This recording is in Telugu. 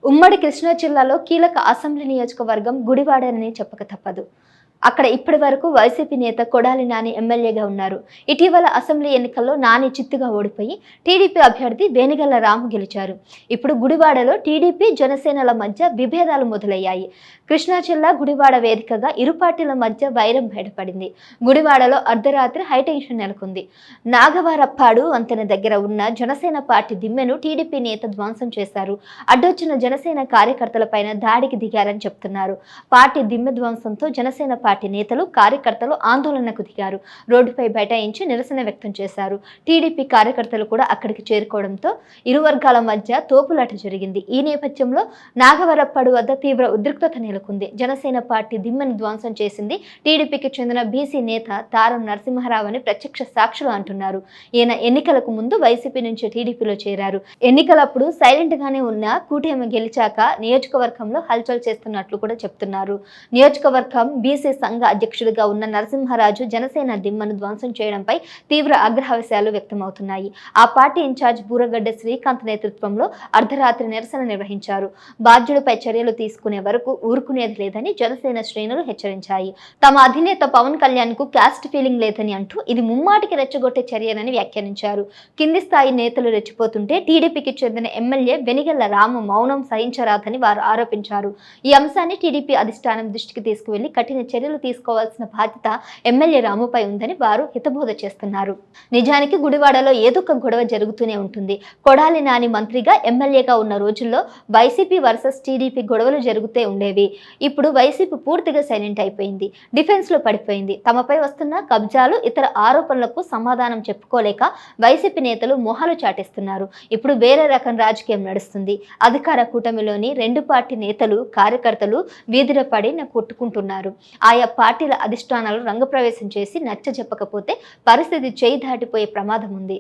ఉమ్మడి కృష్ణా జిల్లాలో కీలక అసెంబ్లీ నియోజకవర్గం గుడివాడని చెప్పక తప్పదు. అక్కడ ఇప్పటి వరకు వైసీపీ నేత కొడాలి నాని ఎమ్మెల్యేగా ఉన్నారు. ఇటీవల అసెంబ్లీ ఎన్నికల్లో నాని చిత్తుగా ఓడిపోయి టీడీపీ అభ్యర్థి వేనిగళ్ల రాము గెలిచారు. ఇప్పుడు గుడివాడలో టీడీపీ జనసేనల మధ్య విభేదాలు మొదలయ్యాయి. కృష్ణా జిల్లా గుడివాడ వేదికగా ఇరు పార్టీల మధ్య వైరం బయటపడింది. గుడివాడలో అర్ధరాత్రి హైటెన్షన్ నెలకొంది. నాగవారప్పాడు వంతెన దగ్గర ఉన్న జనసేన పార్టీ దిమ్మెను టీడీపీ నేత ధ్వంసం చేశారు. అడ్డొచ్చిన జనసేన కార్యకర్తలపైన దాడికి దిగారని చెప్తున్నారు. పార్టీ దిమ్మె ధ్వంసంతో జనసేన పార్టీ నేతలు కార్యకర్తలు ఆందోళనకు దిగారు. రోడ్డుపై బైఠాయించి నిరసన వ్యక్తం చేశారు. టీడీపీ కార్యకర్తలు కూడా అక్కడికి చేరుకోవడంతో ఇరు వర్గాల మధ్య తోపులాట జరిగింది. ఈ నేపథ్యంలో నాగవరప్పాడు వద్ద తీవ్ర ఉద్రిక్తత నెలకొంది. జనసేన పార్టీ దిమ్మెను ధ్వంసం చేసింది టీడీపీకి చెందిన బీసీ నేత తారం నరసింహారావు అని ప్రత్యక్ష సాక్షులు అంటున్నారు. ఈయన ఎన్నికలకు ముందు వైసీపీ నుంచి టీడీపీలో చేరారు. ఎన్నికలప్పుడు సైలెంట్ గానే ఉన్న కూటమి గెలిచాక నియోజకవర్గంలో హల్చల్ చేస్తున్నట్లు కూడా చెప్తున్నారు. నియోజకవర్గం బీసీ సంఘ అధ్యక్షుడిగా ఉన్న నరసింహరాజు జనసేన దిమ్మను ధ్వంసం చేయడంపై తీవ్ర ఆగ్రహావేశాలు వ్యక్తమవుతున్నాయి. ఆ పార్టీ ఇన్ఛార్జ్ బూరగడ్డ శ్రీకాంత్ నేతృత్వంలో అర్ధరాత్రి నిరసన నిర్వహించారు. బాధ్యులపై చర్యలు తీసుకునే వరకు ఊరుకునేది లేదని జనసేన శ్రేణులు హెచ్చరించాయి. తమ అధినేత పవన్ కళ్యాణ్ కు క్యాస్ట్ ఫీలింగ్ లేదని అంటూ ఇది ముమ్మాటికి రెచ్చగొట్టే చర్యనని వ్యాఖ్యానించారు. కింది స్థాయి నేతలు రెచ్చిపోతుంటే టీడీపీకి చెందిన ఎమ్మెల్యే వెనిగళ్ల రాము మౌనం సహించరాదని వారు ఆరోపించారు. ఈ అంశాన్ని టీడీపీ అధిష్టానం దృష్టికి తీసుకువెళ్లి కఠిన చర్యలు తీసుకోవాల్సిన బాధ్యత ఎమ్మెల్యే రాముపై ఉందని వారు హితబోధ చేస్తున్నారు. నిజానికి గుడివాడలో ఏదో ఒక గొడవ జరుగుతూనే ఉంటుంది. కొడాలి నాని మంత్రిగా ఎమ్మెల్యేగా ఉన్న రోజుల్లో వైసీపీ వర్సెస్ టీడీపీ గొడవలు జరుగుతూ ఉండేవి. ఇప్పుడు వైసీపీ పూర్తిగా సైలెంట్ అయిపోయింది. డిఫెన్స్ లో పడిపోయింది. తమపై వస్తున్న కబ్జాలు ఇతర ఆరోపణలకు సమాధానం చెప్పుకోలేక వైసీపీ నేతలు మొహాలు చాటేస్తున్నారు. ఇప్పుడు వేరే రకం రాజకీయం నడుస్తుంది. అధికార కూటమిలోని రెండు పార్టీ నేతలు కార్యకర్తలు వీధిన పడి కొట్టుకుంటున్నారు. ఆయా పార్టీల అధిష్టానాలు రంగప్రవేశం చేసి నచ్చజెప్పకపోతే పరిస్థితి చేయి దాటిపోయే ప్రమాదం ఉంది.